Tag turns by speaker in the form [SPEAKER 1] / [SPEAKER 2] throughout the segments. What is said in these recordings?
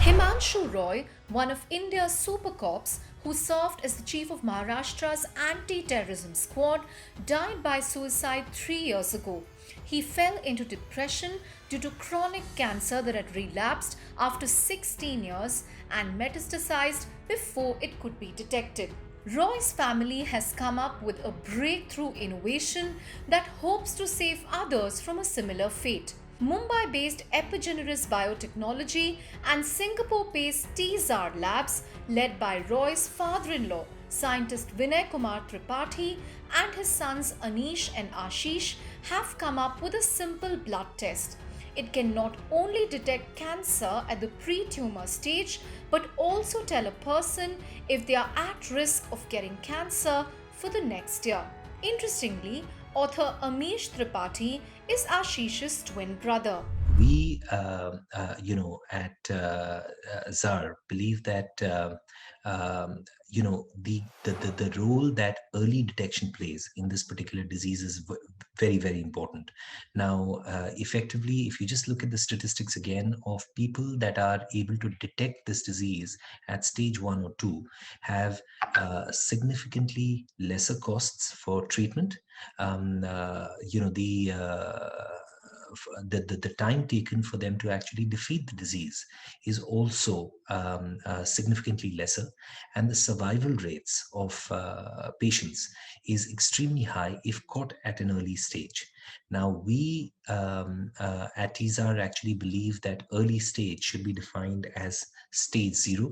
[SPEAKER 1] Himanshu Roy, one of India's super cops who served as the chief of Maharashtra's anti terrorism squad, died by suicide 3 years ago. He fell into depression due to chronic cancer that had relapsed after 16 years and metastasized before it could be detected. Roy's family has come up with a breakthrough innovation that hopes to save others from a similar fate. Mumbai based Epigeneres Biotechnology and Singapore based TZAR Labs, led by Roy's father in law, scientist Vinay Kumar Tripathi, and his sons Anish and Ashish, have come up with a simple blood test. It can not only detect cancer at the pre tumor stage but also tell a person if they are at risk of getting cancer for the next year. Interestingly, author Amish Tripathi is Ashish's twin brother.
[SPEAKER 2] We, at ZAR believe that the role that early detection plays in this particular disease is very, very important. Now, effectively, if you just look at the statistics again of people that are able to detect this disease at stage 1 or 2, have significantly lesser costs for treatment. The time taken for them to actually defeat the disease is also significantly lesser, and the survival rates of patients is extremely high if caught at an early stage. Now, we at TZAR actually believe that early stage should be defined as stage 0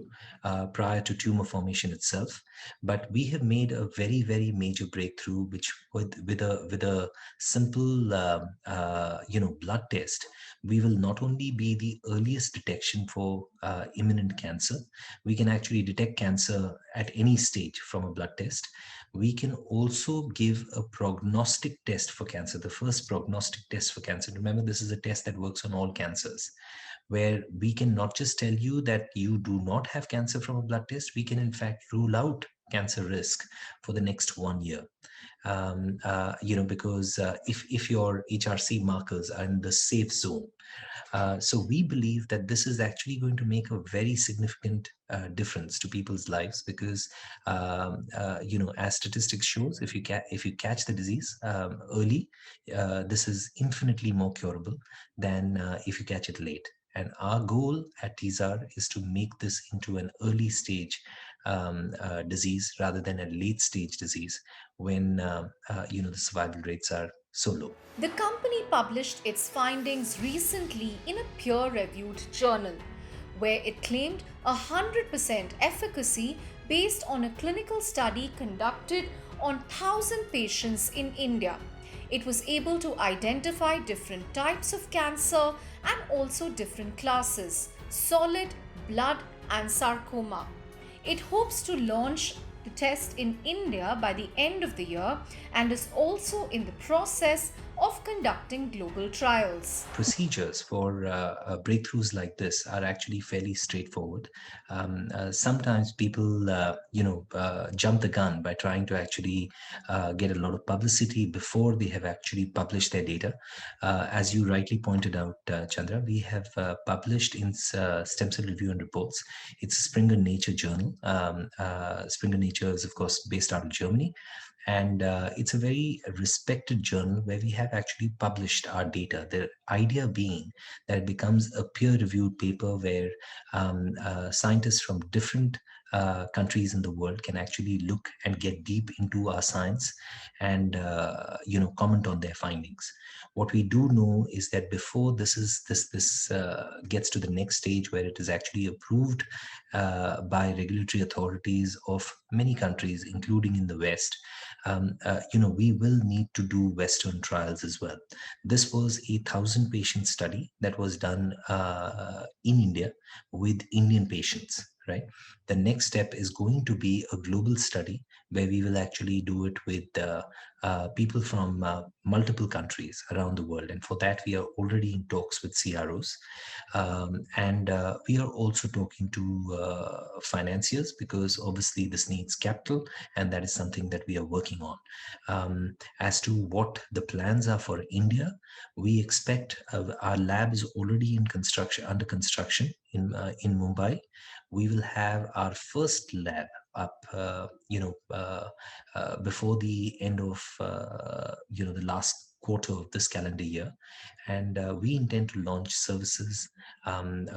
[SPEAKER 2] prior to tumor formation itself. But we have made a very, very major breakthrough, which with a simple blood test, we will not only be the earliest detection for imminent cancer. We can actually detect cancer at any stage from a blood test. We can also give a prognostic test for cancer, the first prognostic test for cancer. Remember, this is a test that works on all cancers, where we can not just tell you that you do not have cancer from a blood test, we can in fact rule out cancer risk for the next 1 year. Because if your HRC markers are in the safe zone. So we believe that this is actually going to make a very significant difference to people's lives, because as statistics shows, if you catch the disease early, this is infinitely more curable than if you catch it late. And our goal at TZAR is to make this into an early stage disease rather than a late stage disease when the survival rates are so low.
[SPEAKER 1] The company published its findings recently in a peer reviewed journal, where it claimed 100% efficacy based on a clinical study conducted on 1,000 patients in India. It was able to identify different types of cancer and also different classes: solid, blood, and sarcoma. It hopes to launch the test in India by the end of the year and is also in the process of conducting global trials.
[SPEAKER 2] Procedures for breakthroughs like this are actually fairly straightforward. Sometimes people, jump the gun by trying to actually get a lot of publicity before they have actually published their data. As you rightly pointed out, Chandra, we have published in Stem Cell Review and Reports. It's a Springer Nature journal. Springer Nature is, of course, based out of Germany, and it's a very respected journal where we have actually published our data. The idea being that it becomes a peer-reviewed paper where scientists from different countries in the world can actually look and get deep into our science and comment on their findings. What we do know is that before this gets to the next stage where it is actually approved by regulatory authorities of many countries, including in the West, we will need to do Western trials as well. This was a 1,000-patient study that was done in India with Indian patients. Right. The next step is going to be a global study where we will actually do it with people from multiple countries around the world. And for that, we are already in talks with CROs. And we are also talking to financiers, because obviously this needs capital, and that is something that we are working on. As to what the plans are for India, we expect our lab is already in construction, under construction in Mumbai. We will have our first lab up, before the end of the last quarter of this calendar year, and we intend to launch services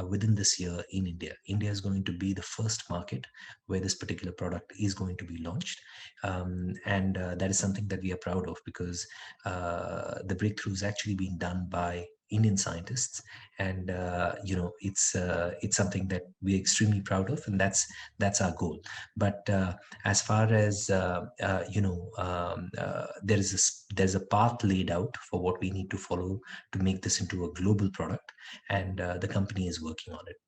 [SPEAKER 2] within this year in India. India is going to be the first market where this particular product is going to be launched, and that is something that we are proud of, because the breakthrough is actually being done by Indian scientists, and it's something that we're extremely proud of, and that's our goal. But as far as there's a path laid out for what we need to follow to make this into a global product, and the company is working on it,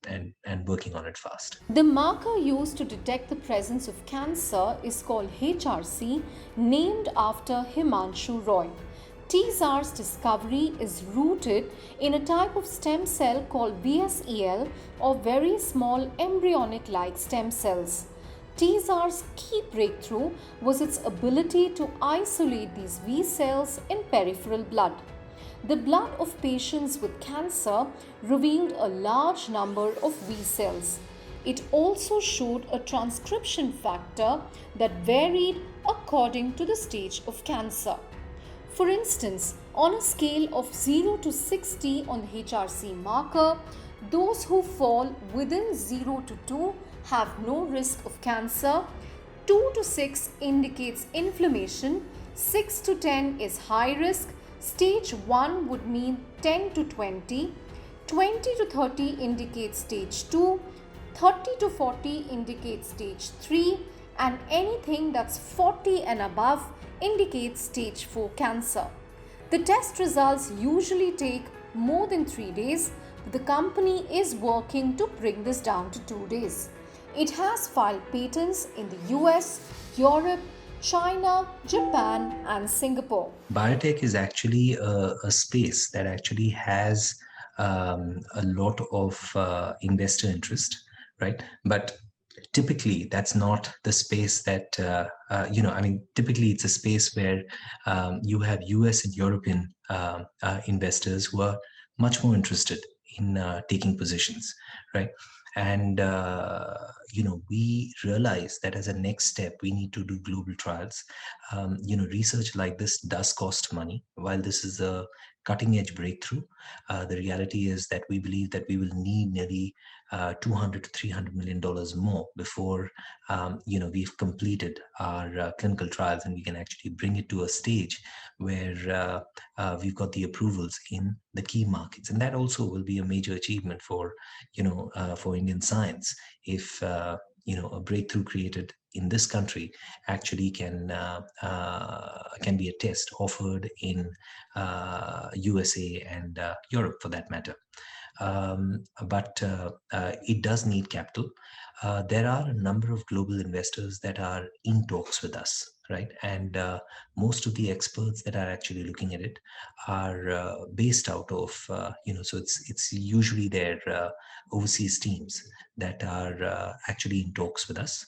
[SPEAKER 2] and working on it fast.
[SPEAKER 1] The marker used to detect the presence of cancer is called HRC, named after Himanshu Roy. TZAR's discovery is rooted in a type of stem cell called VSEL, or very small embryonic like stem cells. TZAR's key breakthrough was its ability to isolate these V cells in peripheral blood. The blood of patients with cancer revealed a large number of V cells. It also showed a transcription factor that varied according to the stage of cancer. For instance, on a scale of 0 to 60 on the HRC marker, those who fall within 0 to 2 have no risk of cancer, 2 to 6 indicates inflammation, 6 to 10 is high risk, stage 1 would mean 10 to 20, 20 to 30 indicates stage 2, 30 to 40 indicates stage 3, and anything that's 40 and above indicates stage 4 cancer. The test results usually take more than 3 days, but the company is working to bring this down to 2 days. It has filed patents in the US, Europe, China, Japan, and Singapore.
[SPEAKER 2] Biotech is actually a space that actually has a lot of investor interest, right? But typically, that's not the space that I mean. Typically, it's a space where you have US and European investors who are much more interested in taking positions, right? And we realize that as a next step, we need to do global trials. Research like this does cost money. While this is a cutting edge breakthrough, the reality is that we believe that we will need nearly 200 to 300 million dollars more before we've completed our clinical trials, and we can actually bring it to a stage where we've got the approvals in the key markets. And that also will be a major achievement for Indian science, if a breakthrough created in this country actually can be a test offered in USA and Europe, for that matter. But it does need capital. There are a number of global investors that are in talks with us, right? And most of the experts that are actually looking at it are based out of, so it's usually their overseas teams that are actually in talks with us.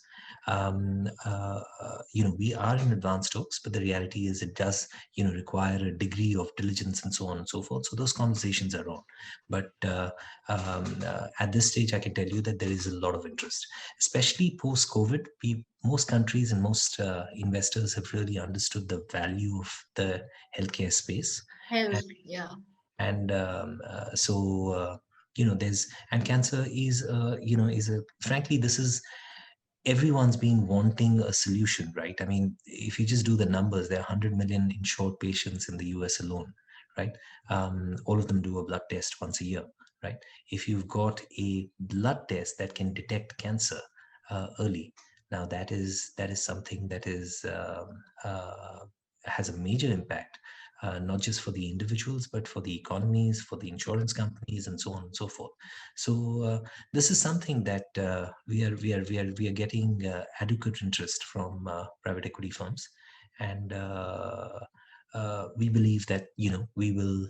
[SPEAKER 2] We are in advanced talks, but the reality is it does, require a degree of diligence and so on and so forth. So those conversations are on. But at this stage, I can tell you that there is a lot of interest, especially post-COVID. Most countries and most investors have really understood the value of the healthcare space.
[SPEAKER 1] Health,
[SPEAKER 2] And,
[SPEAKER 1] yeah.
[SPEAKER 2] there's, and cancer is, frankly, this is, everyone's been wanting a solution, right? I mean, if you just do the numbers, there are 100 million insured patients in the US alone, right? All of them do a blood test once a year, right? If you've got a blood test that can detect cancer early, now that is something that is has a major impact not just for the individuals, but for the economies, for the insurance companies, and so on and so forth. So this is something that we are getting adequate interest from private equity firms, and we believe that we will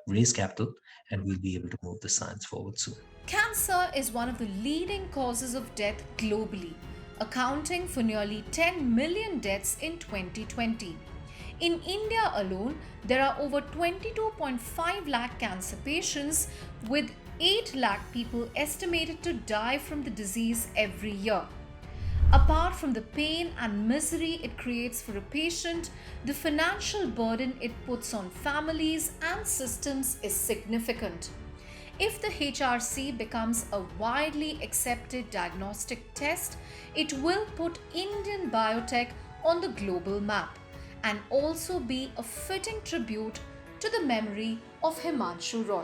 [SPEAKER 2] raise capital, and we'll be able to move the science forward soon.
[SPEAKER 1] Cancer is one of the leading causes of death globally, accounting for nearly 10 million deaths in 2020. In India alone, there are over 22.5 lakh cancer patients, with 8 lakh people estimated to die from the disease every year. Apart from the pain and misery it creates for a patient, the financial burden it puts on families and systems is significant. If the HRC becomes a widely accepted diagnostic test, it will put Indian biotech on the global map and also be a fitting tribute to the memory of Himanshu Roy.